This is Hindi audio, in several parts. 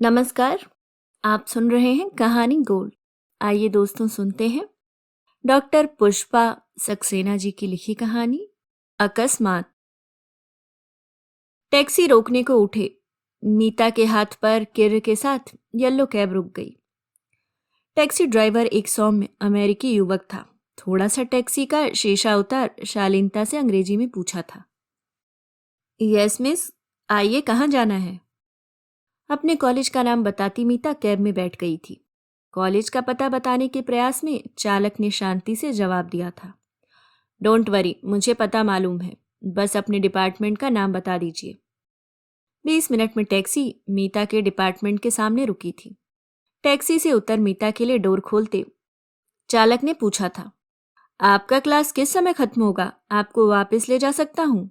नमस्कार। आप सुन रहे हैं कहानी गोल्ड। आइए दोस्तों सुनते हैं डॉक्टर पुष्पा सक्सेना जी की लिखी कहानी अकस्मात। टैक्सी रोकने को उठे। मीता के हाथ पर किर के साथ येलो कैब रुक गई। टैक्सी ड्राइवर एक सौम्य अमेरिकी युवक था। थोड़ा सा टैक्सी का शीशा उतार शालीनता से अंग्रेजी में पूछा था, यस मिस, आइए, कहाँ जाना है? अपने कॉलेज का नाम बताती मीता कैब में बैठ गई थी। कॉलेज का पता बताने के प्रयास में चालक ने शांति से जवाब दिया था, डोंट वरी, मुझे पता मालूम है, बस अपने डिपार्टमेंट का नाम बता दीजिए। 20 मिनट में टैक्सी मीता के डिपार्टमेंट के सामने रुकी थी। टैक्सी से उतर मीता के लिए डोर खोलते चालक ने पूछा था, आपका क्लास किस समय खत्म होगा? आपको वापस ले जा सकता हूँ?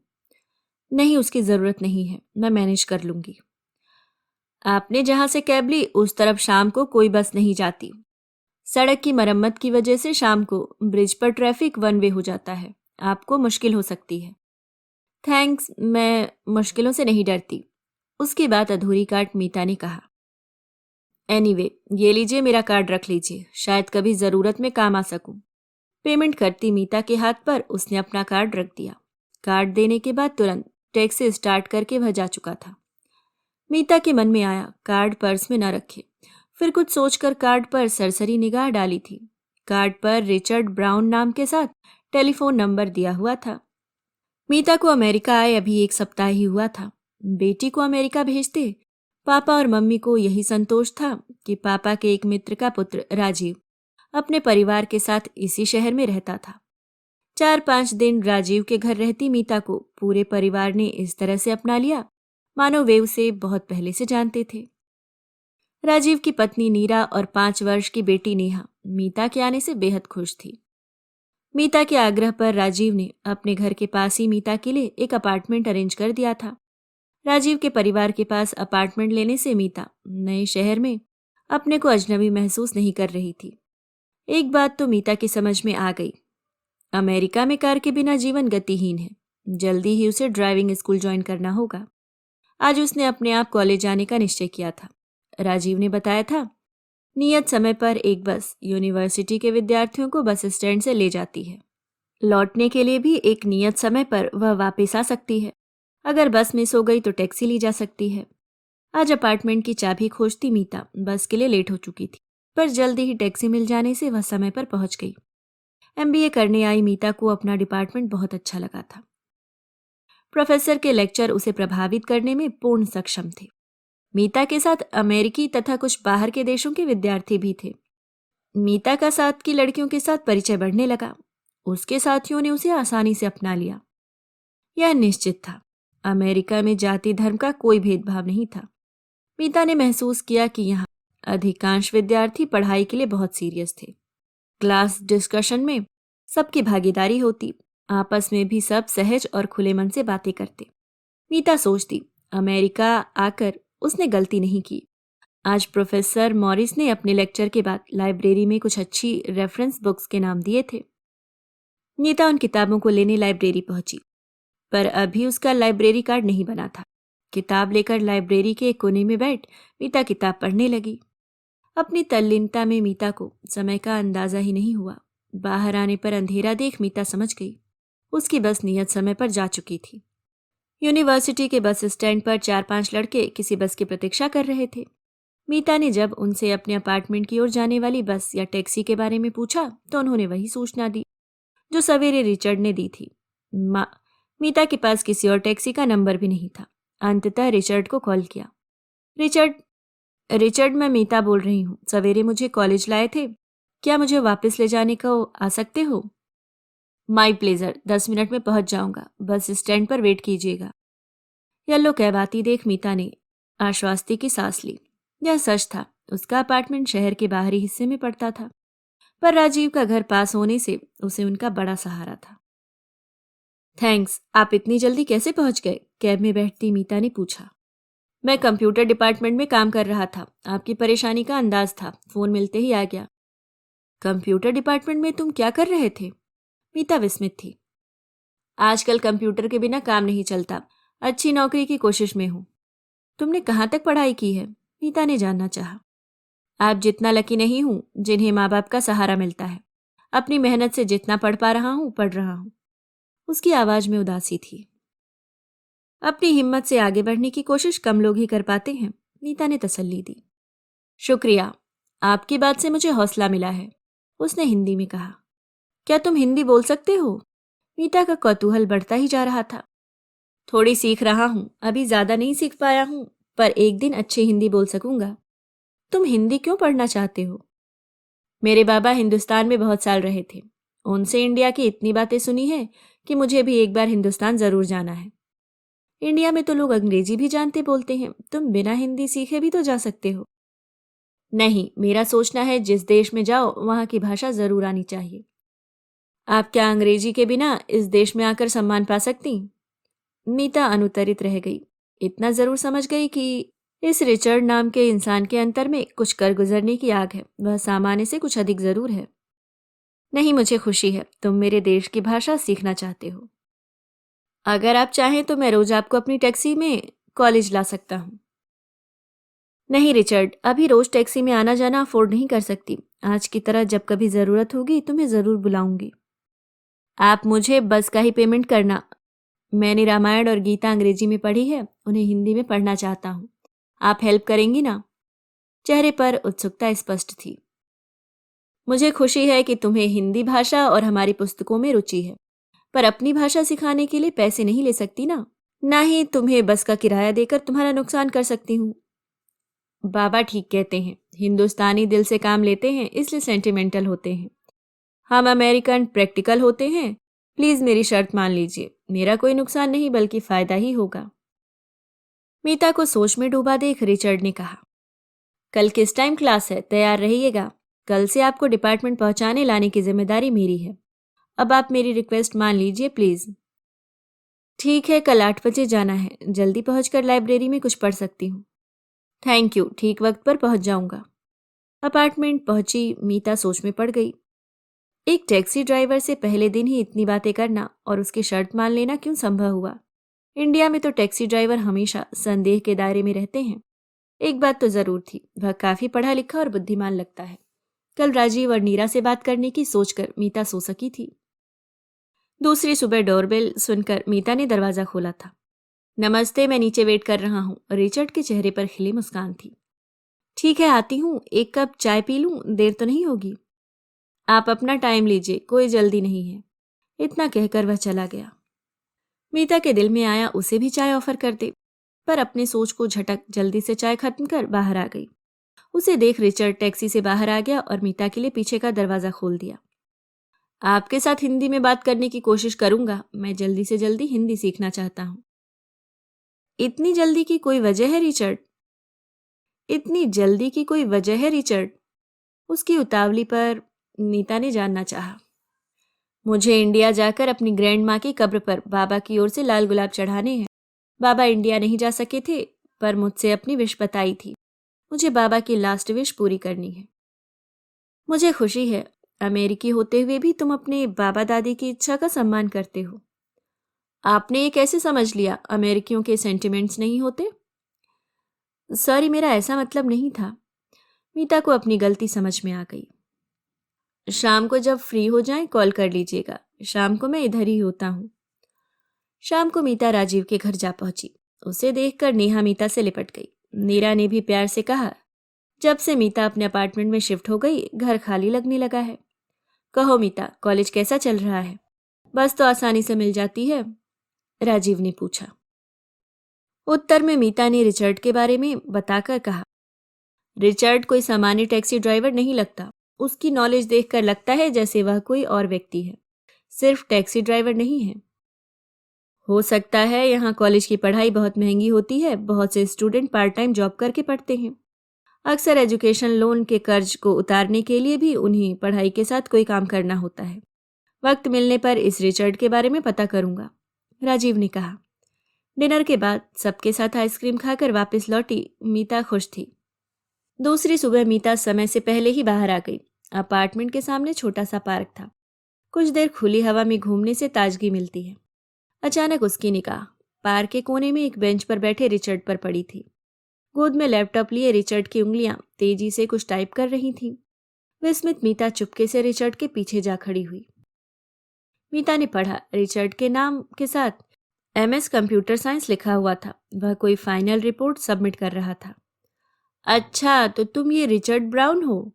नहीं, उसकी जरूरत नहीं है, मैं मैनेज कर लूंगी। आपने जहां से कैब ली उस तरफ शाम को कोई बस नहीं जाती। सड़क की मरम्मत की वजह से शाम को ब्रिज पर ट्रैफिक वन वे हो जाता है। आपको मुश्किल हो सकती है। थैंक्स, मैं मुश्किलों से नहीं डरती। उसकी बात अधूरी काट मीता ने कहा, एनीवे, ये लीजिए, मेरा कार्ड रख लीजिए, शायद कभी जरूरत में काम आ सकूं। पेमेंट करती मीता के हाथ पर उसने अपना कार्ड रख दिया। कार्ड देने के बाद तुरंत टैक्सी स्टार्ट करके वह जा चुका था। मीता के मन में आया कार्ड पर्स में न रखे। फिर कुछ सोचकर कार्ड पर सरसरी निगाह डाली थी। कार्ड पर रिचर्ड ब्राउन नाम के साथ टेलीफोन नंबर दिया हुआ था। मीता को अमेरिका आए अभी 1 सप्ताह ही हुआ था। बेटी को अमेरिका भेजते पापा और मम्मी को यही संतोष था कि पापा के एक मित्र का पुत्र राजीव अपने परिवार के साथ इसी शहर में रहता था। 4-5 दिन राजीव के घर रहती मीता को पूरे परिवार ने इस तरह से अपना लिया मानो वे उसे बहुत पहले से जानते थे। राजीव की पत्नी नीरा और 5 वर्ष की बेटी नेहा मीता के आने से बेहद खुश थी। मीता के आग्रह पर राजीव ने अपने घर के पास ही मीता के लिए एक अपार्टमेंट अरेंज कर दिया था। राजीव के परिवार के पास अपार्टमेंट लेने से मीता नए शहर में अपने को अजनबी महसूस नहीं कर रही थी। एक बात तो मीता की समझ में आ गई, अमेरिका में कार के बिना जीवन गतिहीन है। जल्दी ही उसे ड्राइविंग स्कूल ज्वाइन करना होगा। आज उसने अपने आप कॉलेज जाने का निश्चय किया था। राजीव ने बताया था, नियत समय पर एक बस यूनिवर्सिटी के विद्यार्थियों को बस स्टैंड से ले जाती है। लौटने के लिए भी एक नियत समय पर वह वापस आ सकती है। अगर बस मिस हो गई तो टैक्सी ली जा सकती है। आज अपार्टमेंट की चाबी खोजती मीता बस के लिए लेट हो चुकी थी, पर जल्दी ही टैक्सी मिल जाने से वह समय पर पहुंच गई। एमबीए करने आई मीता को अपना डिपार्टमेंट बहुत अच्छा लगा था। प्रोफेसर के लेक्चर उसे प्रभावित करने में पूर्ण सक्षम थे। मीता के साथ अमेरिकी तथा कुछ बाहर के देशों के विद्यार्थी भी थे। मीता का साथ की लड़कियों के साथ परिचय बढ़ने लगा। उसके साथियों ने उसे आसानी से अपना लिया। यह निश्चित था, अमेरिका में जाति धर्म का कोई भेदभाव नहीं था। मीता ने महसूस किया कि यहाँ अधिकांश विद्यार्थी पढ़ाई के लिए बहुत सीरियस थे। क्लास डिस्कशन में सबकी भागीदारी होती, आपस में भी सब सहज और खुले मन से बातें करते। मीता सोचती, अमेरिका आकर उसने गलती नहीं की। आज प्रोफेसर मॉरिस ने अपने लेक्चर के बाद लाइब्रेरी में कुछ अच्छी रेफरेंस बुक्स के नाम दिए थे। नीता उन किताबों को लेने लाइब्रेरी पहुंची, पर अभी उसका लाइब्रेरी कार्ड नहीं बना था। किताब लेकर लाइब्रेरी के एक कोने में बैठ मीता किताब पढ़ने लगी। अपनी तल्लीनता में मीता को समय का अंदाजा ही नहीं हुआ। बाहर आने पर अंधेरा देख मीता समझ गई, उसकी बस नियत समय पर जा चुकी थी। यूनिवर्सिटी के बस स्टैंड पर 4-5 लड़के किसी बस की प्रतीक्षा कर रहे थे। मीता ने जब उनसे अपने अपार्टमेंट की ओर जाने वाली बस या टैक्सी के बारे में पूछा तो उन्होंने वही सूचना दी जो सवेरे रिचर्ड ने दी थी। मीता के पास किसी और टैक्सी का नंबर भी नहीं था। अंततः रिचर्ड को कॉल किया। रिचर्ड रिचर्ड मैं मीता बोल रही हूँ, सवेरे मुझे कॉलेज लाए थे, क्या मुझे वापस ले जाने को आ सकते हो? माई प्लेजर, 10 मिनट में पहुंच जाऊंगा, बस स्टैंड पर वेट कीजिएगा। येलो कैब आती देख मीता ने आश्वस्ति की सांस ली। यह सच था, उसका अपार्टमेंट शहर के बाहरी हिस्से में पड़ता था, पर राजीव का घर पास होने से उसे उनका बड़ा सहारा था। थैंक्स, आप इतनी जल्दी कैसे पहुंच गए? कैब में बैठती मीता ने पूछा। मैं कंप्यूटर डिपार्टमेंट में काम कर रहा था, आपकी परेशानी का अंदाज था, फोन मिलते ही आ गया। कंप्यूटर डिपार्टमेंट में तुम क्या कर रहे थे? मीता विस्मित थी। आजकल कंप्यूटर के बिना काम नहीं चलता, अच्छी नौकरी की कोशिश में हूँ। तुमने कहाँ तक पढ़ाई की है? मीता ने जानना चाहा। आप जितना लकी नहीं हूं जिन्हें माँ बाप का सहारा मिलता है। अपनी मेहनत से जितना पढ़ पा रहा हूं पढ़ रहा हूं। उसकी आवाज में उदासी थी। अपनी हिम्मत से आगे बढ़ने की कोशिश कम लोग ही कर पाते हैं, मीता ने तसल्ली दी। शुक्रिया, आपकी बात से मुझे हौसला मिला है, उसने हिंदी में कहा। क्या तुम हिंदी बोल सकते हो? मीता का कौतूहल बढ़ता ही जा रहा था। थोड़ी सीख रहा हूं, अभी ज्यादा नहीं सीख पाया हूं, पर एक दिन अच्छी हिंदी बोल सकूंगा। तुम हिंदी क्यों पढ़ना चाहते हो? मेरे बाबा हिंदुस्तान में बहुत साल रहे थे। उनसे इंडिया की इतनी बातें सुनी है कि मुझे भी एक बार हिंदुस्तान जरूर जाना है। इंडिया में तो लोग अंग्रेजी भी जानते बोलते हैं, तुम बिना हिंदी सीखे भी तो जा सकते हो। नहीं, मेरा सोचना है जिस देश में जाओ वहां की भाषा जरूर आनी चाहिए। आप क्या अंग्रेजी के बिना इस देश में आकर सम्मान पा सकती? मीता अनुत्तरित रह गई। इतना जरूर समझ गई कि इस रिचर्ड नाम के इंसान के अंतर में कुछ कर गुजरने की आग है, वह सामान्य से कुछ अधिक जरूर है। नहीं, मुझे खुशी है तुम मेरे देश की भाषा सीखना चाहते हो। अगर आप चाहें तो मैं रोज आपको अपनी टैक्सी में कॉलेज ला सकता हूँ। नहीं रिचर्ड, अभी रोज टैक्सी में आना जाना अफोर्ड नहीं कर सकती। आज की तरह जब कभी जरूरत होगी तुम्हें जरूर बुलाऊंगी। आप मुझे बस का ही पेमेंट करना। मैंने रामायण और गीता अंग्रेजी में पढ़ी है, उन्हें हिंदी में पढ़ना चाहता हूँ। आप हेल्प करेंगी ना? चेहरे पर उत्सुकता स्पष्ट थी। मुझे खुशी है कि तुम्हें हिंदी भाषा और हमारी पुस्तकों में रुचि है, पर अपनी भाषा सिखाने के लिए पैसे नहीं ले सकती ना ही तुम्हें बस का किराया देकर तुम्हारा नुकसान कर सकती हूँ। बाबा ठीक कहते हैं, हिंदुस्तानी दिल से काम लेते हैं इसलिए सेंटिमेंटल होते हैं। हम अमेरिकन प्रैक्टिकल होते हैं। प्लीज मेरी शर्त मान लीजिए, मेरा कोई नुकसान नहीं बल्कि फायदा ही होगा। मीता को सोच में डूबा देख रिचर्ड ने कहा, कल किस टाइम क्लास है? तैयार रहिएगा। कल से आपको डिपार्टमेंट पहुंचाने लाने की जिम्मेदारी मेरी है। अब आप मेरी रिक्वेस्ट मान लीजिए प्लीज। ठीक है, कल 8 बजे जाना है। जल्दी पहुंचकर लाइब्रेरी में कुछ पढ़ सकती हूँ। थैंक यू, ठीक वक्त पर पहुंच जाऊंगा। अपार्टमेंट पहुंची मीता सोच में पड़ गई। एक टैक्सी ड्राइवर से पहले दिन ही इतनी बातें करना और उसकी शर्त मान लेना क्यों संभव हुआ? इंडिया में तो टैक्सी ड्राइवर हमेशा संदेह के दायरे में रहते हैं। एक बात तो जरूर थी, वह काफी पढ़ा लिखा और बुद्धिमान लगता है। कल राजीव और नीरा से बात करने की सोचकर मीता सो सकी थी। दूसरी सुबह डोरबेल सुनकर मीता ने दरवाजा खोला था। नमस्ते, मैं नीचे वेट कर रहा हूँ। रिचर्ड के चेहरे पर खिली मुस्कान थी। ठीक है, आती हूँ। एक कप चाय पी लूँ? देर तो नहीं होगी? आप अपना टाइम लीजिए, कोई जल्दी नहीं है। इतना कहकर वह चला गया। मीता के दिल में आया उसे भी चाय ऑफर कर दे, पर अपने सोच को झटक जल्दी से चाय खत्म कर बाहर आ गई। उसे देख रिचर्ड टैक्सी से बाहर आ गया और मीता के लिए पीछे का दरवाजा खोल दिया। आपके साथ हिंदी में बात करने की कोशिश करूंगा। मैं जल्दी से जल्दी हिंदी सीखना चाहता हूँ। इतनी जल्दी की कोई वजह है रिचर्ड? इतनी जल्दी की कोई वजह है रिचर्ड? उसकी उतावली पर मीता ने जानना चाहा। मुझे इंडिया जाकर अपनी ग्रैंड माँ की कब्र पर बाबा की ओर से लाल गुलाब चढ़ाने हैं। बाबा इंडिया नहीं जा सके थे, पर मुझसे अपनी विश बताई थी। मुझे बाबा की लास्ट विश पूरी करनी है। मुझे खुशी है, अमेरिकी होते हुए भी तुम अपने बाबा दादी की इच्छा का सम्मान करते हो। आपने ये कैसे समझ लिया अमेरिकियों के सेंटिमेंट्स नहीं होते? सॉरी, मेरा ऐसा मतलब नहीं था। मीता को अपनी गलती समझ में आ गई। शाम को जब फ्री हो जाएं कॉल कर लीजिएगा। शाम को मैं इधर ही होता हूँ। शाम को मीता राजीव के घर जा पहुंची। उसे देखकर नेहा मीता से लिपट गई। नीरा ने भी प्यार से कहा, जब से मीता अपने अपार्टमेंट में शिफ्ट हो गई घर खाली लगने लगा है। कहो मीता, कॉलेज कैसा चल रहा है? बस तो आसानी से मिल जाती है, राजीव ने पूछा। उत्तर में मीता ने रिचर्ड के बारे में बताकर कहा, रिचर्ड कोई सामान्य टैक्सी ड्राइवर नहीं लगता। उसकी नॉलेज देखकर लगता है जैसे वह कोई और व्यक्ति है, सिर्फ टैक्सी ड्राइवर नहीं है। हो सकता है यहाँ कॉलेज की पढ़ाई बहुत महंगी होती है। बहुत से स्टूडेंट पार्ट टाइम जॉब करके पढ़ते हैं। अक्सर एजुकेशन लोन के कर्ज को उतारने के लिए भी उन्हें पढ़ाई के साथ कोई काम करना होता है। वक्त मिलने पर इस रिचर्ड के बारे में पता करूंगा, राजीव ने कहा। डिनर के बाद सबके साथ आइसक्रीम खाकर वापस लौटी मीता खुश थी। दूसरी सुबह मीता समय से पहले ही बाहर आ गई। अपार्टमेंट के सामने छोटा सा पार्क था। कुछ देर खुली हवा में घूमने से ताजगी मिलती है। अचानक उसकी निगाह पार्क के कोने में एक बेंच पर बैठे रिचर्ड पर पड़ी थी। गोद में लैपटॉप लिए रिचर्ड की उंगलियां तेजी से कुछ टाइप कर रही थीं। विस्मित मीता चुपके से रिचर्ड के पीछे जा खड़ी हुई। मीता ने पढ़ा, रिचर्ड के नाम के साथ MS कंप्यूटर साइंस लिखा हुआ था। वह कोई फाइनल रिपोर्ट सबमिट कर रहा था। अच्छा, तो तुम ये रिचर्ड ब्राउन हो?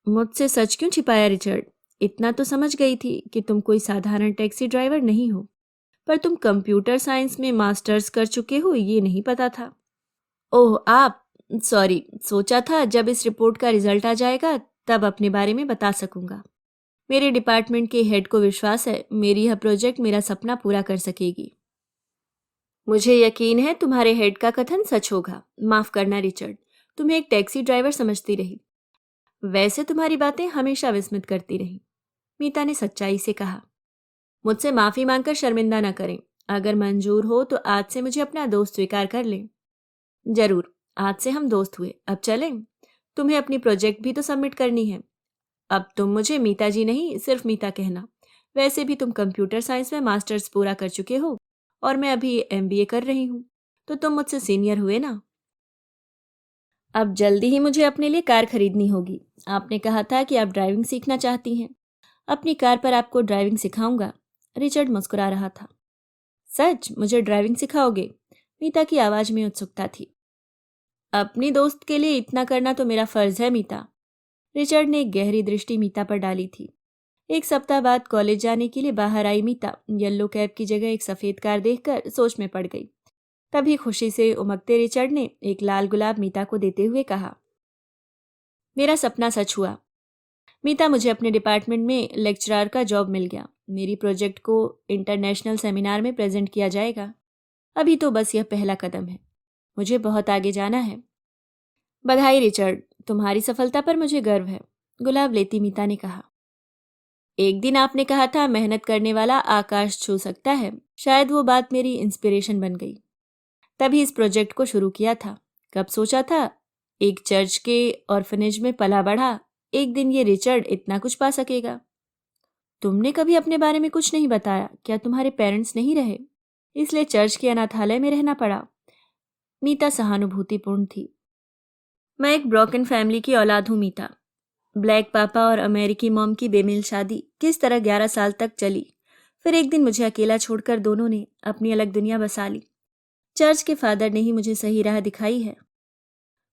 मुझसे सच क्यों छिपाया रिचर्ड? इतना तो समझ गई थी कि तुम कोई साधारण टैक्सी ड्राइवर नहीं हो, पर तुम कंप्यूटर साइंस में मास्टर्स कर चुके हो ये नहीं पता था। ओह आप, सॉरी, सोचा था जब इस रिपोर्ट का रिजल्ट आ जाएगा तब अपने बारे में बता सकूंगा। मेरे डिपार्टमेंट के हेड को विश्वास है मेरी यह प्रोजेक्ट मेरा सपना पूरा कर सकेगी। मुझे यकीन है तुम्हारे हेड का कथन सच होगा। माफ करना रिचर्ड, तुम्हें एक टैक्सी ड्राइवर समझती रही। वैसे तुम्हारी बातें हमेशा विस्मित करती रही। मीता ने सच्चाई से कहा। मुझसे माफी मांगकर शर्मिंदा न करें। अगर मंजूर हो तो आज से मुझे अपना दोस्त स्वीकार कर लें। जरूर, आज से हम दोस्त हुए। अब चलें? तुम्हें अपनी प्रोजेक्ट भी तो सबमिट करनी है। अब तुम मुझे मीता जी नहीं, सिर्फ मीता कहना। वैसे भी तुम कंप्यूटर साइंस में मास्टर्स पूरा कर चुके हो और मैं अभी MBA कर रही हूँ, तो तुम मुझसे सीनियर हुए ना। अब जल्दी ही मुझे अपने लिए कार खरीदनी होगी। आपने कहा था कि आप ड्राइविंग सीखना चाहती हैं। अपनी कार पर आपको ड्राइविंग सिखाऊंगा। रिचर्ड मुस्कुरा रहा था। सच, मुझे ड्राइविंग सिखाओगे? मीता की आवाज में उत्सुकता थी। अपनी दोस्त के लिए इतना करना तो मेरा फर्ज है मीता। रिचर्ड ने एक गहरी दृष्टि मीता पर डाली थी। एक सप्ताह बाद कॉलेज जाने के लिए बाहर आई मीता येलो कैब की जगह एक सफेद कार देखकर सोच में पड़ गई। तभी खुशी से उमगते रिचर्ड ने एक लाल गुलाब मीता को देते हुए कहा, मेरा सपना सच हुआ मीता, मुझे अपने डिपार्टमेंट में लेक्चरर का जॉब मिल गया। मेरी प्रोजेक्ट को इंटरनेशनल सेमिनार में प्रेजेंट किया जाएगा। अभी तो बस यह पहला कदम है, मुझे बहुत आगे जाना है। बधाई रिचर्ड, तुम्हारी सफलता पर मुझे गर्व है, गुलाब लेती मीता ने कहा। एक दिन आपने कहा था मेहनत करने वाला आकाश छू सकता है। शायद वो बात मेरी इंस्पिरेशन बन गई, तभी इस प्रोजेक्ट को शुरू किया था। कब सोचा था, एक चर्च के ऑर्फनेज में पला बढ़ा, एक दिन ये रिचर्ड इतना कुछ पा सकेगा। तुमने कभी अपने बारे में कुछ नहीं बताया। क्या तुम्हारे पेरेंट्स नहीं रहे, इसलिए चर्च के अनाथालय में रहना पड़ा? मीता सहानुभूतिपूर्ण थी। मैं एक ब्रोकन फैमिली की औलाद हूँ मीता। ब्लैक पापा और अमेरिकी मॉम की बेमेल शादी किस तरह 11 साल तक चली। फिर एक दिन मुझे अकेला छोड़कर दोनों ने अपनी अलग दुनिया बसा ली। चर्च के फादर ने ही मुझे सही राह दिखाई है।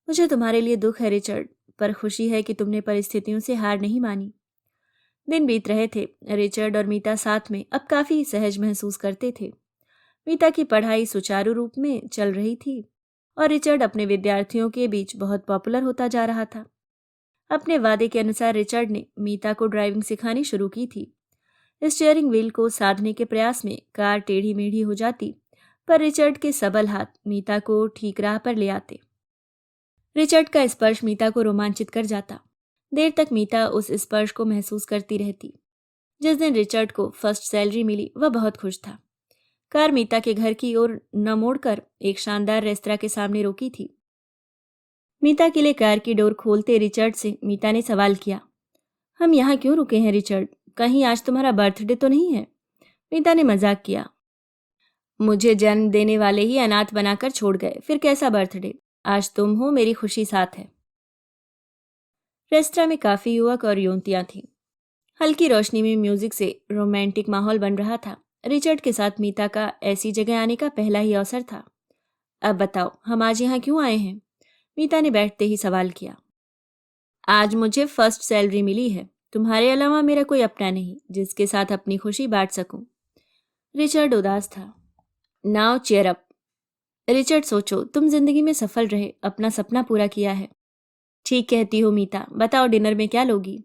मुझे तुम्हारे लिए दुख है रिचर्ड, पर खुशी है कि तुमने परिस्थितियों से हार नहीं मानी। दिन बीत रहे थे। रिचर्ड और मीता साथ में अब काफी सहज महसूस करते थे। मीता की पढ़ाई सुचारू रूप में चल रही थी और रिचर्ड अपने विद्यार्थियों के बीच बहुत पॉपुलर होता जा रहा था। अपने वादे के अनुसार रिचर्ड ने मीता को ड्राइविंग सिखानी शुरू की थी। स्टीयरिंग व्हील को साधने के प्रयास में कार टेढ़ी मेढ़ी हो जाती, पर रिचर्ड के सबल हाथ मीता को ठीक राह पर ले आते। रिचर्ड का स्पर्श मीता को रोमांचित कर जाता। देर तक मीता उस स्पर्श को महसूस करती रहती। जिस दिन रिचर्ड को फर्स्ट सैलरी मिली वह बहुत खुश था। कार मीता के घर की ओर न मोड़कर एक शानदार रेस्तरां के सामने रोकी थी। मीता के लिए कार की डोर खोलते रिचर्ड से मीता ने सवाल किया, हम यहाँ क्यों रुके हैं रिचर्ड? कहीं आज तुम्हारा बर्थडे तो नहीं है? मीता ने मजाक किया, मुझे जन्म देने वाले ही अनाथ बनाकर छोड़ गए, फिर कैसा बर्थडे? आज तुम हो, मेरी खुशी साथ है। रेस्तरां में काफी युवक और युवतियां थीं। हल्की रोशनी में म्यूजिक से रोमांटिक माहौल बन रहा था। रिचर्ड के साथ मीता का ऐसी जगह आने का पहला ही अवसर था। अब बताओ, हम आज यहाँ क्यों आए हैं? मीता ने बैठते ही सवाल किया। आज मुझे फर्स्ट सैलरी मिली है। तुम्हारे अलावा मेरा कोई अपना नहीं जिसके साथ अपनी खुशी बांट सकूं। रिचर्ड उदास था। Now cheer up. रिचर्ड, सोचो, तुम जिंदगी में सफल रहे, अपना सपना पूरा किया है। ठीक कहती हो मीता, बताओ डिनर में क्या लोगी?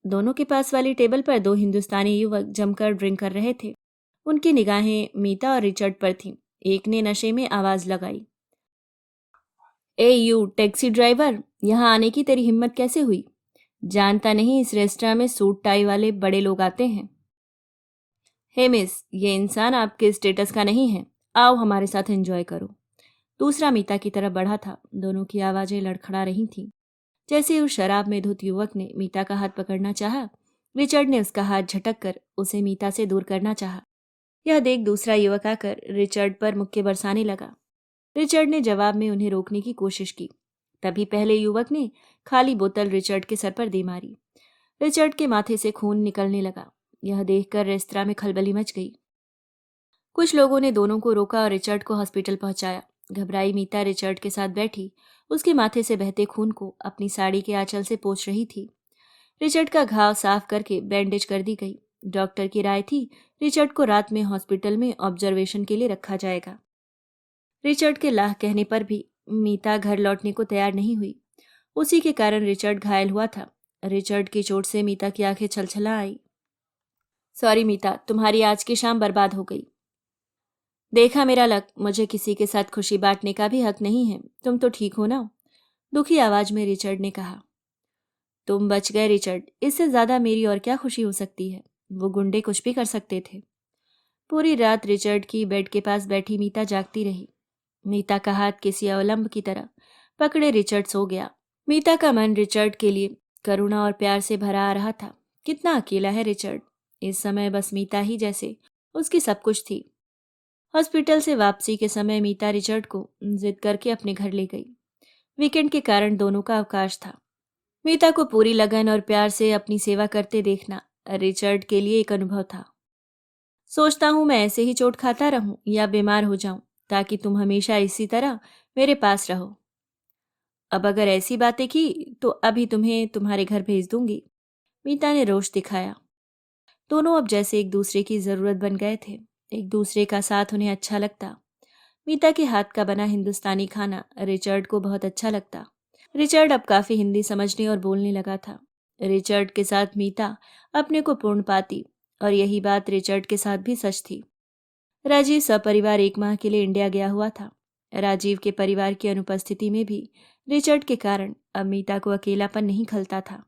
दोनों के पास वाली टेबल पर दो हिंदुस्तानी युवक जमकर ड्रिंक कर रहे थे। उनकी निगाहें मीता और रिचर्ड पर थीं। एक ने नशे में आवाज लगाई, ए यू टैक्सी ड्राइवर, यहाँ आने की तेरी हिम्मत कैसे हुई? जानता नहीं इस रेस्टोरेंट में सूट टाई वाले बड़े लोग आते हैं। हे मिस, ये इंसान आपके स्टेटस का नहीं है, आओ हमारे साथ एंजॉय करो। दूसरा मीता की तरफ बढ़ा था। दोनों की आवाजें लड़खड़ा रही थीं। जैसे उस शराब में धुत युवक ने मीता का हाथ पकड़ना चाहा, रिचर्ड ने उसका हाथ झटक कर उसे मीता से दूर करना चाहा। यह देख दूसरा युवक आकर रिचर्ड पर मुक्के बरसाने लगा। रिचर्ड ने जवाब में उन्हें रोकने की कोशिश की। तभी पहले युवक ने खाली बोतल रिचर्ड के सर पर दे मारी। रिचर्ड के माथे से खून निकलने लगा। यह देखकर रेस्तरां में खलबली मच गई। कुछ लोगों ने दोनों को रोका और रिचर्ड को हॉस्पिटल पहुंचाया। घबराई मीता रिचर्ड के साथ बैठी उसके माथे से बहते खून को अपनी साड़ी के आंचल से पोंछ रही थी। रिचर्ड का घाव साफ करके बैंडेज कर दी गई। डॉक्टर की राय थी रिचर्ड को रात में हॉस्पिटल में ऑब्जर्वेशन के लिए रखा जाएगा। रिचर्ड के लाह कहने पर भी मीता घर लौटने को तैयार नहीं हुई। उसी के कारण रिचर्ड घायल हुआ था। रिचर्ड की चोट से मीता की आंखें छलछला आई। सॉरी मीता, तुम्हारी आज की शाम बर्बाद हो गई। देखा मेरा लक, मुझे किसी के साथ खुशी बांटने का भी हक नहीं है। तुम तो ठीक हो ना? दुखी आवाज में रिचर्ड ने कहा। तुम बच गए रिचर्ड, इससे ज्यादा मेरी और क्या खुशी हो सकती है। वो गुंडे कुछ भी कर सकते थे। पूरी रात रिचर्ड की बेड के पास बैठी मीता जागती रही। मीता का हाथ किसी अवलंब की तरह पकड़े रिचर्ड सो गया। मीता का मन रिचर्ड के लिए करुणा और प्यार से भरा आ रहा था। कितना अकेला है रिचर्ड। इस समय बस मीता ही जैसे उसकी सब कुछ थी। हॉस्पिटल से वापसी के समय मीता रिचर्ड को जिद करके अपने घर ले गई। वीकेंड के कारण दोनों का अवकाश था। मीता को पूरी लगन और प्यार से अपनी सेवा करते देखना रिचर्ड के लिए एक अनुभव था। सोचता हूं मैं ऐसे ही चोट खाता रहूं या बीमार हो जाऊं ताकि तुम हमेशा इसी तरह मेरे पास रहो। अब अगर ऐसी बातें की तो अभी तुम्हें तुम्हारे घर भेज दूंगी। मीता ने रोष दिखाया। दोनों अब जैसे एक दूसरे की जरूरत बन गए थे। एक दूसरे का साथ उन्हें अच्छा लगता। मीता के हाथ का बना हिंदुस्तानी खाना रिचर्ड को बहुत अच्छा लगता। रिचर्ड अब काफी हिंदी समझने और बोलने लगा था। रिचर्ड के साथ मीता अपने को पूर्ण पाती और यही बात रिचर्ड के साथ भी सच थी। राजीव सपरिवार 1 माह के लिए इंडिया गया हुआ था। राजीव के परिवार की अनुपस्थिति में भी रिचर्ड के कारण अब मीता को अकेलापन नहीं खलता था।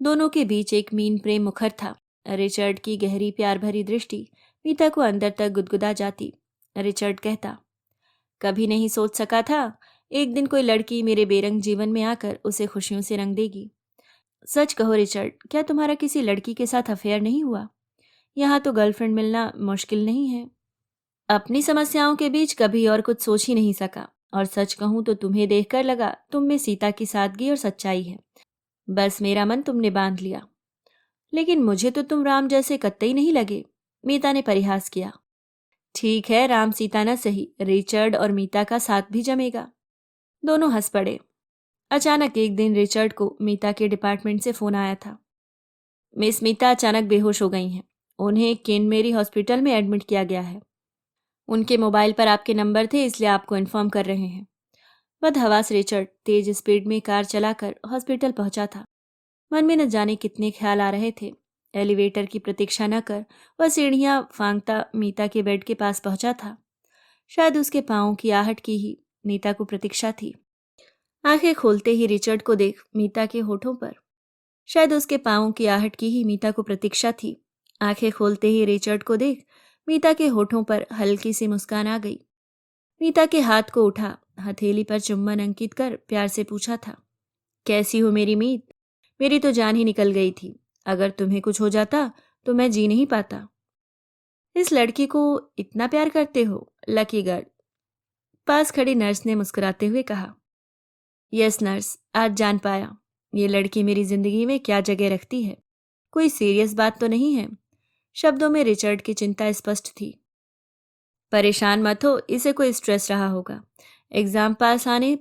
दोनों के बीच एक मीन प्रेम मुखर था। रिचर्ड की गहरी प्यार भरी दृष्टि मीता को अंदर तक गुदगुदा जाती। रिचर्ड कहता, कभी नहीं सोच सका था एक दिन कोई लड़की मेरे बेरंग जीवन में आकर उसे खुशियों से रंग देगी। सच कहो रिचर्ड, क्या तुम्हारा किसी लड़की के साथ अफेयर नहीं हुआ? यहाँ तो गर्लफ्रेंड मिलना मुश्किल नहीं है। अपनी समस्याओं के बीच कभी और कुछ सोच ही नहीं सका, और सच कहूं तो तुम्हें देखकर लगा तुम में सीता की सादगी और सच्चाई है। बस मेरा मन तुमने बांध लिया। लेकिन मुझे तो तुम राम जैसे कतई नहीं लगे। मीता ने परिहास किया। ठीक है, राम सीता न सही, रिचर्ड और मीता का साथ भी जमेगा। दोनों हंस पड़े। अचानक एक दिन रिचर्ड को मीता के डिपार्टमेंट से फोन आया था। मिस मीता अचानक बेहोश हो गई हैं। उन्हें केन मेरी हॉस्पिटल में एडमिट किया गया है। उनके मोबाइल पर आपके नंबर थे, इसलिए आपको इन्फॉर्म कर रहे हैं। बदहवास रिचर्ड तेज स्पीड में कार चलाकर हॉस्पिटल पहुंचा था। मन में न जाने कितने ख्याल आ रहे थे। एलिवेटर की प्रतीक्षा न कर वह सीढ़ियां फांकता मीता के बेड के पास पहुंचा था। शायद उसके पांवों की आहट की ही मीता को प्रतीक्षा थी। आंखें खोलते ही रिचर्ड को देख मीता के होठों पर शायद उसके पांवों की आहट की ही मीता को प्रतीक्षा थी। आंखें खोलते ही रिचर्ड को देख मीता के होठों पर हल्की सी मुस्कान आ गई। मीता के हाथ को उठा हथेली पर चुम्बन अंकित कर प्यार से पूछा था, कैसी हो मेरी मीत? मेरी तो जान ही निकल गई थी। अगर तुम्हें कुछ हो जाता तो मैं जी नहीं पाता। इस लड़की को इतना प्यार करते हो? Lucky girl. पास खड़ी नर्स ने मुस्कुराते हुए कहा। यस नर्स, आज जान पाया ये लड़की मेरी जिंदगी में क्या जगह रखती है। कोई सीरियस बात तो नहीं है? शब्दों में रिचर्ड की चिंता स्पष्ट थी। परेशान मत हो, इसे कोई स्ट्रेस रहा होगा। एग्जाम पास आने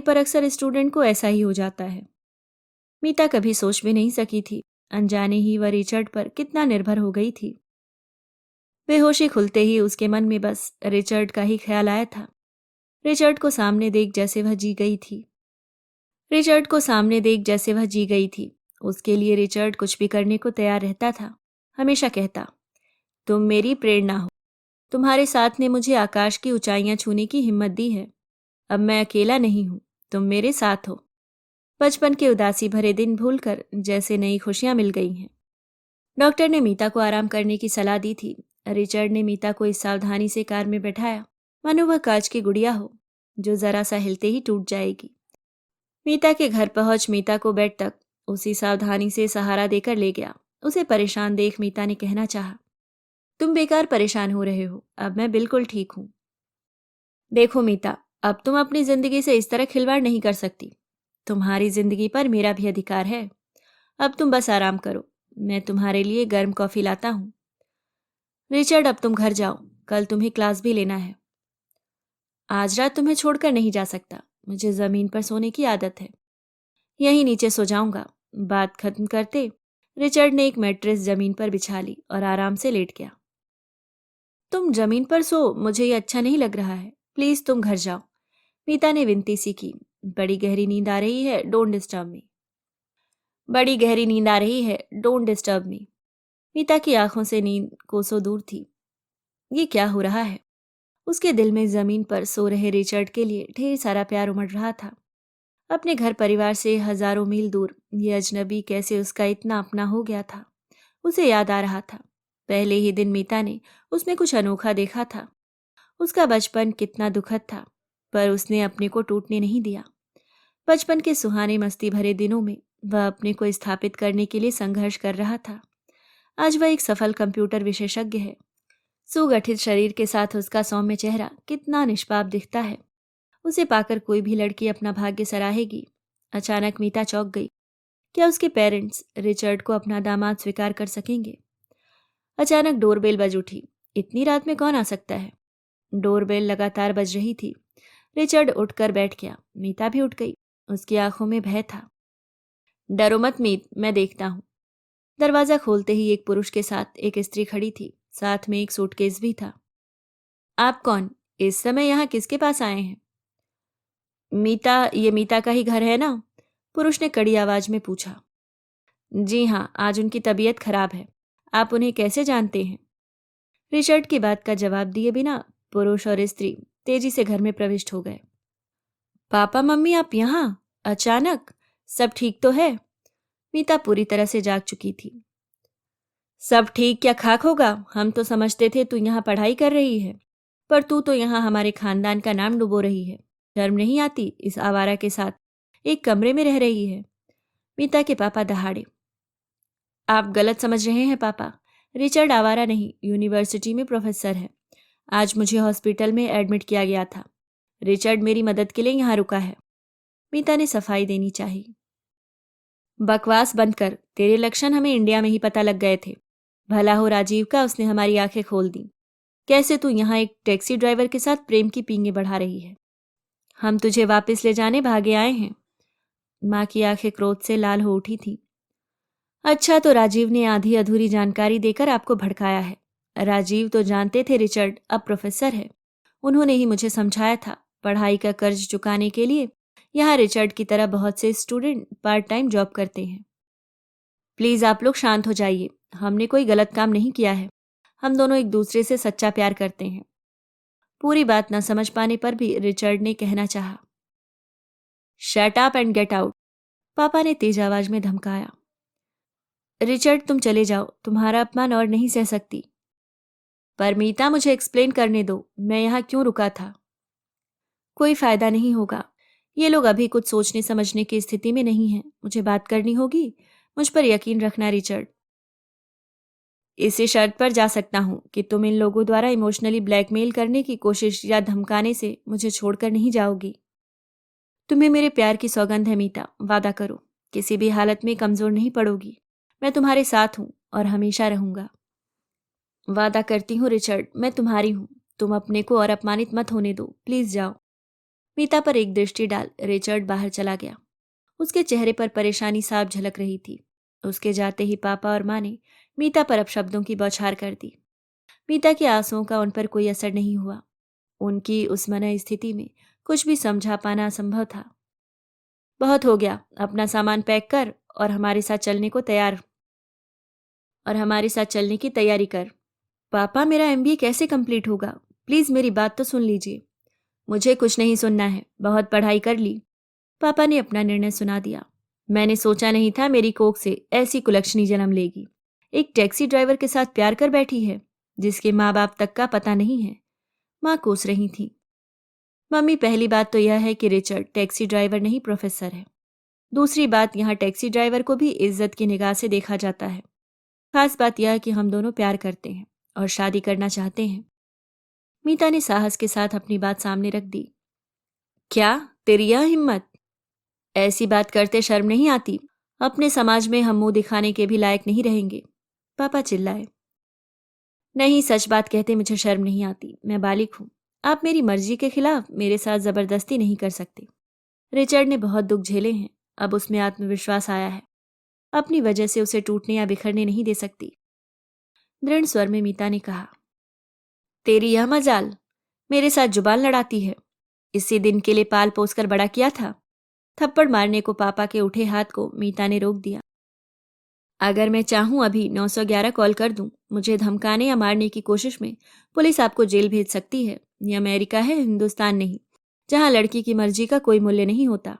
पर अक्सर स्टूडेंट को ऐसा ही हो जाता है। मीता कभी सोच भी नहीं सकी थी अनजाने ही वह रिचर्ड पर कितना निर्भर हो गई थी। बेहोशी खुलते ही उसके मन में बस रिचर्ड का ही ख्याल आया था। रिचर्ड को सामने देख जैसे वह जी गई थी। उसके लिए रिचर्ड कुछ भी करने को तैयार रहता था। हमेशा कहता, तुम मेरी प्रेरणा हो। तुम्हारे साथ ने मुझे आकाश की ऊंचाइयां छूने की हिम्मत दी है। अब मैं अकेला नहीं हूं, तुम मेरे साथ हो। बचपन के उदासी भरे दिन भूलकर जैसे नई खुशियां मिल गई हैं। डॉक्टर ने मीता को आराम करने की सलाह दी थी। रिचर्ड ने मीता को इस सावधानी से कार में बैठाया मानो वह कांच की गुड़िया हो जो जरा सा हिलते ही टूट जाएगी। मीता के घर पहुंच मीता को बेड तक उसी सावधानी से सहारा देकर ले गया। उसे परेशान देख मीता ने कहना चाहा, तुम बेकार परेशान हो रहे हो, अब मैं बिल्कुल ठीक हूं। देखो मीता, अब तुम अपनी जिंदगी से इस तरह खिलवाड़ नहीं कर सकती। तुम्हारी जिंदगी पर मेरा भी अधिकार है। अब तुम बस आराम करो। मैं तुम्हारे लिए गर्म कॉफी लाता हूँ। रिचर्ड, अब तुम घर जाओ। कल तुम्हें क्लास भी लेना है। आज रात तुम्हें छोड़कर नहीं जा सकता। मुझे जमीन पर सोने की आदत है। यहीं नीचे सो जाऊंगा। बात खत्म करते रिचर्ड ने एक मैट्रेस जमीन पर बिछा ली और आराम से लेट गया। तुम जमीन पर सो, मुझे ये अच्छा नहीं लग रहा है। प्लीज तुम घर जाओ। मीता ने विनती सी की। बड़ी गहरी नींद आ रही है, डोंट डिस्टर्ब मी। बड़ी गहरी नींद आ रही है, डोंट डिस्टर्ब मी। मीता की आंखों से नींद कोसों दूर थी। ये क्या हो रहा है? उसके दिल में जमीन पर सो रहे रिचर्ड के लिए ढेर सारा प्यार उमड़ रहा था। अपने घर परिवार से हजारों मील दूर ये अजनबी कैसे उसका इतना अपना हो गया था, उसे याद आ रहा था। पहले ही दिन मीता ने उसमें कुछ अनोखा देखा था। उसका बचपन कितना दुखद था, पर उसने अपने को टूटने नहीं दिया। बचपन के सुहाने मस्ती भरे दिनों में वह अपने को स्थापित करने के लिए संघर्ष कर रहा था। आज वह एक सफल कंप्यूटर विशेषज्ञ है। सुगठित शरीर के साथ उसका सौम्य चेहरा कितना निष्पाप दिखता है। उसे पाकर कोई भी लड़की अपना भाग्य सराहेगी। अचानक मीता चौंक गई। क्या उसके पेरेंट्स रिचर्ड को अपना दामाद स्वीकार कर सकेंगे? अचानक डोरबेल बज उठी। इतनी रात में कौन आ सकता है? डोरबेल लगातार बज रही थी। रिचर्ड उठकर बैठ गया। मीता भी उठ गई। उसकी आंखों में भय था। डरो मत मीत, मैं देखता हूं। दरवाजा खोलते ही एक पुरुष के साथ एक स्त्री खड़ी थी। साथ में एक सूटकेस भी था। आप कौन? इस समय यहाँ किसके पास आए हैं? मीता, ये मीता का ही घर है ना? पुरुष ने कड़ी आवाज में पूछा। जी हाँ, आज उनकी तबीयत खराब है। आप उन्हें कैसे जानते हैं? रिचर्ड की बात का जवाब दिए बिना पुरुष और स्त्री तेजी से घर में प्रविष्ट हो गए। पापा मम्मी, आप यहाँ अचानक? सब ठीक तो है? मीता पूरी तरह से जाग चुकी थी। सब ठीक क्या खाक होगा? हम तो समझते थे तू यहाँ पढ़ाई कर रही है, पर तू तो यहाँ हमारे खानदान का नाम डुबो रही है। शर्म नहीं आती? इस आवारा के साथ एक कमरे में रह रही है। मीता के पापा दहाड़े। आप गलत समझ रहे हैं पापा। रिचर्ड आवारा नहीं, यूनिवर्सिटी में प्रोफेसर है। आज मुझे हॉस्पिटल में एडमिट किया गया था। रिचर्ड मेरी मदद के लिए यहाँ रुका है। मीता ने सफाई देनी चाहिए। बकवास बंद कर। तेरे लक्षण हमें इंडिया में ही पता लग गए थे। भला हो राजीव का, उसने हमारी आंखें खोल दी। कैसे तू यहाँ एक टैक्सी ड्राइवर के साथ प्रेम की पींगे बढ़ा रही है? हम तुझे वापस ले जाने भागे आए हैं। माँ की आंखें क्रोध से लाल हो उठी थी। अच्छा, तो राजीव ने आधी अधूरी जानकारी देकर आपको भड़काया है। राजीव तो जानते थे रिचर्ड अब प्रोफेसर है। उन्होंने ही मुझे समझाया था, पढ़ाई का कर्ज चुकाने के लिए यहाँ रिचर्ड की तरह बहुत से स्टूडेंट पार्ट टाइम जॉब करते हैं। प्लीज आप लोग शांत हो जाइए। हमने कोई गलत काम नहीं किया है। हम दोनों एक दूसरे से सच्चा प्यार करते हैं। पूरी बात न समझ पाने पर भी रिचर्ड ने कहना चाहा। Shut up and get out, पापा ने तेज आवाज में धमकाया। रिचर्ड, तुम चले जाओ। तुम्हारा अपमान और नहीं सह सकती। पर मीता, मुझे एक्सप्लेन करने दो, मैं यहाँ क्यों रुका था। कोई फायदा नहीं होगा। ये लोग अभी कुछ सोचने समझने की स्थिति में नहीं हैं। मुझे बात करनी होगी। मुझ पर यकीन रखना रिचर्ड। इसी शर्त पर जा सकता हूं कि तुम इन लोगों द्वारा इमोशनली ब्लैकमेल करने की कोशिश या धमकाने से मुझे छोड़कर नहीं जाओगी। तुम्हें मेरे प्यार की सौगंध है मीता, वादा करो किसी भी हालत में कमजोर नहीं पड़ोगी। मैं तुम्हारे साथ हूं और हमेशा रहूंगा। वादा करती हूँ रिचर्ड, मैं तुम्हारी हूं। तुम अपने को और अपमानित मत होने दो। प्लीज जाओ। मीता पर एक दृष्टि डाल रिचर्ड बाहर चला गया। उसके चेहरे पर परेशानी साफ झलक रही थी। उसके जाते ही पापा और माँ ने मीता पर अपशब्दों की बौछार कर दी। मीता के आंसुओं का उन पर कोई असर नहीं हुआ। उनकी उस मनः स्थिति में कुछ भी समझा पाना असंभव था। बहुत हो गया, अपना सामान पैक कर और हमारे साथ चलने की तैयारी कर। पापा, मेरा एमबीए कैसे कंप्लीट होगा? प्लीज मेरी बात तो सुन लीजिए। मुझे कुछ नहीं सुनना है, बहुत पढ़ाई कर ली। पापा ने अपना निर्णय सुना दिया। मैंने सोचा नहीं था मेरी कोख से ऐसी कुलक्षणी जन्म लेगी। एक टैक्सी ड्राइवर के साथ प्यार कर बैठी है, जिसके माँ बाप तक का पता नहीं है। माँ कोस रही थी। मम्मी, पहली बात तो यह है कि रिचर्ड टैक्सी ड्राइवर नहीं, प्रोफेसर है। दूसरी बात, यहाँ टैक्सी ड्राइवर को भी इज्जत की निगाह से देखा जाता है। खास बात यह है कि हम दोनों प्यार करते हैं और शादी करना चाहते हैं। मीता ने साहस के साथ अपनी बात सामने रख दी। क्या तेरी यह हिम्मत? ऐसी बात करते शर्म नहीं आती? अपने समाज में हम मुंह दिखाने के भी लायक नहीं रहेंगे, पापा चिल्लाए। नहीं, सच बात कहते मुझे शर्म नहीं आती। मैं बालिग हूं। आप मेरी मर्जी के खिलाफ मेरे साथ जबरदस्ती नहीं कर सकते। रिचर्ड ने बहुत दुख झेले हैं, अब उसमें आत्मविश्वास आया है। अपनी वजह से उसे टूटने या बिखरने नहीं दे सकती। दृढ़ स्वर में मीता ने कहा, तेरी यह मजाल मेरे साथ जुबान लड़ाती है। इसी दिन के लिए पाल पोस कर बड़ा किया था। थप्पड़ मारने को पापा के उठे हाथ को मीता ने रोक दिया। अगर मैं चाहूं अभी 911 कॉल कर दूं। मुझे धमकाने या मारने की कोशिश में पुलिस आपको जेल भेज सकती है। ये अमेरिका है, हिंदुस्तान नहीं, जहां लड़की की मर्जी का कोई मूल्य नहीं होता।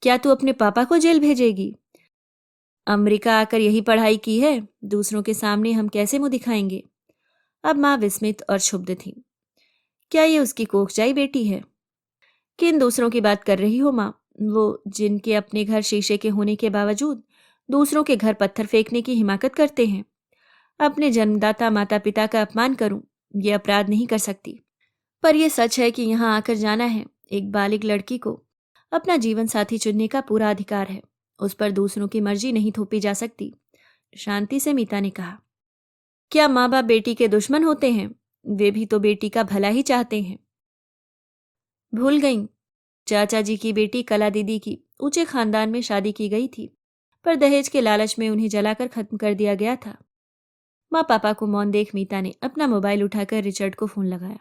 क्या तू अपने पापा को जेल भेजेगी? अमेरिका आकर यही पढ़ाई की है, दूसरों के सामने हम कैसे मुंह दिखाएंगे? अब माँ विस्मित और क्षुब्ध थी। क्या ये उसकी कोखजाई बेटी है? किन दूसरों की बात कर रही हो माँ? वो जिनके अपने घर शीशे के होने के बावजूद दूसरों के घर पत्थर फेंकने की हिमाकत करते हैं। अपने जन्मदाता माता पिता का अपमान करूं, ये अपराध नहीं कर सकती। पर यह सच है कि यहाँ आकर जाना है। एक बालिग लड़की को अपना जीवन साथी चुनने का पूरा अधिकार है। उस पर दूसरों की मर्जी नहीं थोपी जा सकती, शांति से मीता ने कहा। क्या माँ बाप बेटी के दुश्मन होते हैं? वे भी तो बेटी का भला ही चाहते हैं। भूल गईं, चाचा जी की बेटी कला दीदी की ऊंचे खानदान में शादी की गई थी, पर दहेज के लालच में उन्हें जलाकर खत्म कर दिया गया था। माँ पापा को मौन देख मीता ने अपना मोबाइल उठाकर रिचर्ड को फोन लगाया।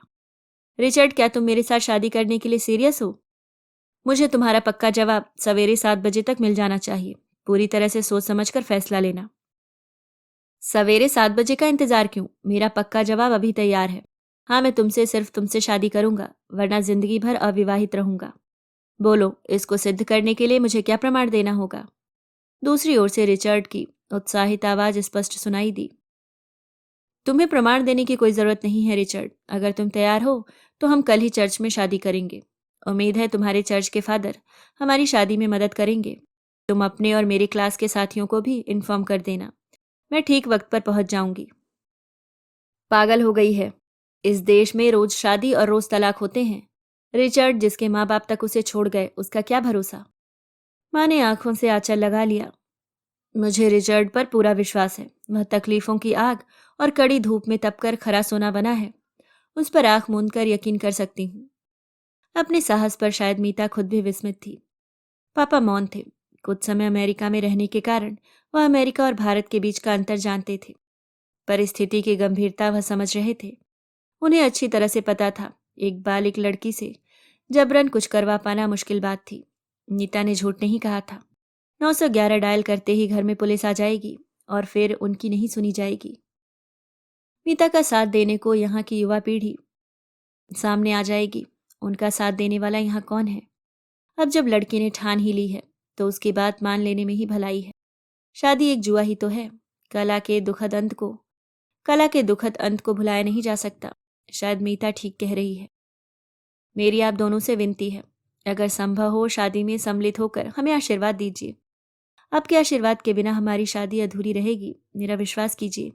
रिचर्ड, क्या तुम मेरे साथ शादी करने के लिए सीरियस हो? मुझे तुम्हारा पक्का जवाब सवेरे 7 बजे तक मिल जाना चाहिए। पूरी तरह से सोच समझकर फैसला लेना। सवेरे 7 बजे का इंतजार क्यों? मेरा पक्का जवाब अभी तैयार है। हाँ, मैं सिर्फ तुमसे शादी करूंगा, वरना जिंदगी भर अविवाहित रहूंगा। बोलो, इसको सिद्ध करने के लिए मुझे क्या प्रमाण देना होगा? दूसरी ओर से रिचर्ड की उत्साहित आवाज स्पष्ट सुनाई दी। तुम्हें प्रमाण देने की कोई जरूरत नहीं है रिचर्ड। अगर तुम तैयार हो तो हम कल ही चर्च में शादी करेंगे। उम्मीद है तुम्हारे चर्च के फादर हमारी शादी में मदद करेंगे। तुम अपने और मेरे क्लास के साथियों को भी इन्फॉर्म कर देना। मैं ठीक वक्त पर पहुंच जाऊंगी। पागल हो गई है? इस देश में रोज शादी और रोज तलाक होते हैं। रिचर्ड, जिसके माँ बाप तक उसे छोड़ गए, उसका क्या भरोसा? माँ ने आंखों से आंचल लगा लिया। मुझे रिचर्ड पर पूरा विश्वास है। वह तकलीफों की आग और कड़ी धूप में तपकर खरा सोना बना है। उस पर आंख मूंद कर यकीन कर सकती हूँ। अपने साहस पर शायद मीता खुद भी विस्मित थी। पापा मौन थे। कुछ समय अमेरिका में रहने के कारण वह अमेरिका और भारत के बीच का अंतर जानते थे। परिस्थिति की गंभीरता वह समझ रहे थे। उन्हें अच्छी तरह से पता था, एक बालिग लड़की से जबरन कुछ करवा पाना मुश्किल बात थी। नीता ने झूठ नहीं कहा था। 911 डायल करते ही घर में पुलिस आ जाएगी और फिर उनकी नहीं सुनी जाएगी। मीता का साथ देने को यहाँ की युवा पीढ़ी सामने आ जाएगी। उनका साथ देने वाला यहाँ कौन है? अब जब लड़की ने ठान ही ली है तो उसकी बात मान लेने में ही भलाई है। शादी एक जुआ ही तो है। कला के दुखद अंत को भुलाया नहीं जा सकता। शायद मीता ठीक कह रही है। मेरी आप दोनों से विनती है, अगर संभव हो शादी में सम्मिलित होकर हमें आशीर्वाद दीजिए। आपके आशीर्वाद के बिना हमारी शादी अधूरी रहेगी। मेरा विश्वास कीजिए,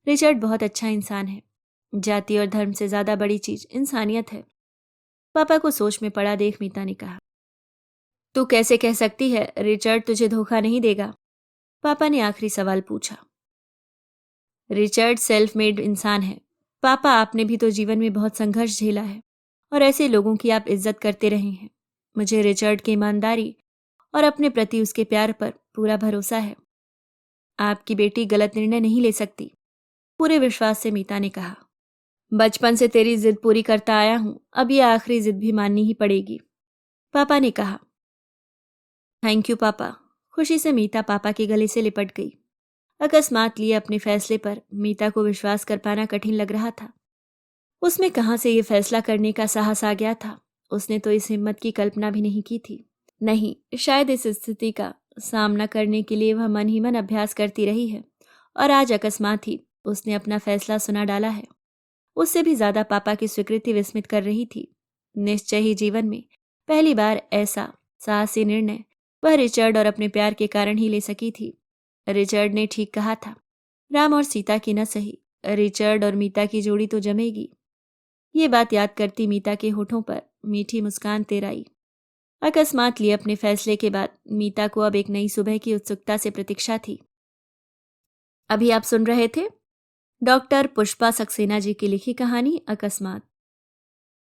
रिचर्ड बहुत अच्छा इंसान है। जाति और धर्म से ज्यादा बड़ी चीज इंसानियत है। पापा को सोच में पड़ा देख मीता ने कहा, तू कैसे कह सकती है रिचर्ड तुझे धोखा नहीं देगा? पापा ने आखिरी सवाल पूछा। रिचर्ड सेल्फ मेड इंसान है। पापा, आपने भी तो जीवन में बहुत संघर्ष झेला है और ऐसे लोगों की आप इज्जत करते रहे हैं। मुझे रिचर्ड की ईमानदारी और अपने प्रति उसके प्यार पर पूरा भरोसा है। आपकी बेटी गलत निर्णय नहीं ले सकती, पूरे विश्वास से मीता ने कहा। बचपन से तेरी जिद पूरी करता आया हूं, अब ये आखिरी जिद भी माननी ही पड़ेगी, पापा ने कहा। थैंक यू पापा। खुशी से मीता पापा के गले से लिपट गई। अकस्मात लिए अपने फैसले पर मीता को विश्वास कर पाना कठिन लग रहा था। उसमें कहां से ये फैसला करने का साहस आ गया था? उसने तो इस हिम्मत की कल्पना भी नहीं की थी। नहीं, शायद इस स्थिति का सामना करने के लिए वह मन ही मन अभ्यास करती रही है और आज अकस्मात ही उसने अपना फैसला सुना डाला है। उससे भी ज्यादा पापा की स्वीकृति विस्मित कर रही थी। निश्चय ही जीवन में पहली बार ऐसा साहसी निर्णय वह रिचर्ड और अपने प्यार के कारण ही ले सकी थी। रिचर्ड ने ठीक कहा था, राम और सीता की न सही, रिचर्ड और मीता की जोड़ी तो जमेगी। ये बात याद करती मीता के होठों पर मीठी मुस्कान तेर आई। अकस्मात लिए अपने फैसले के बाद मीता को अब एक नई सुबह की उत्सुकता से प्रतीक्षा थी। अभी आप सुन रहे थे डॉक्टर पुष्पा सक्सेना जी की लिखी कहानी अकस्मात।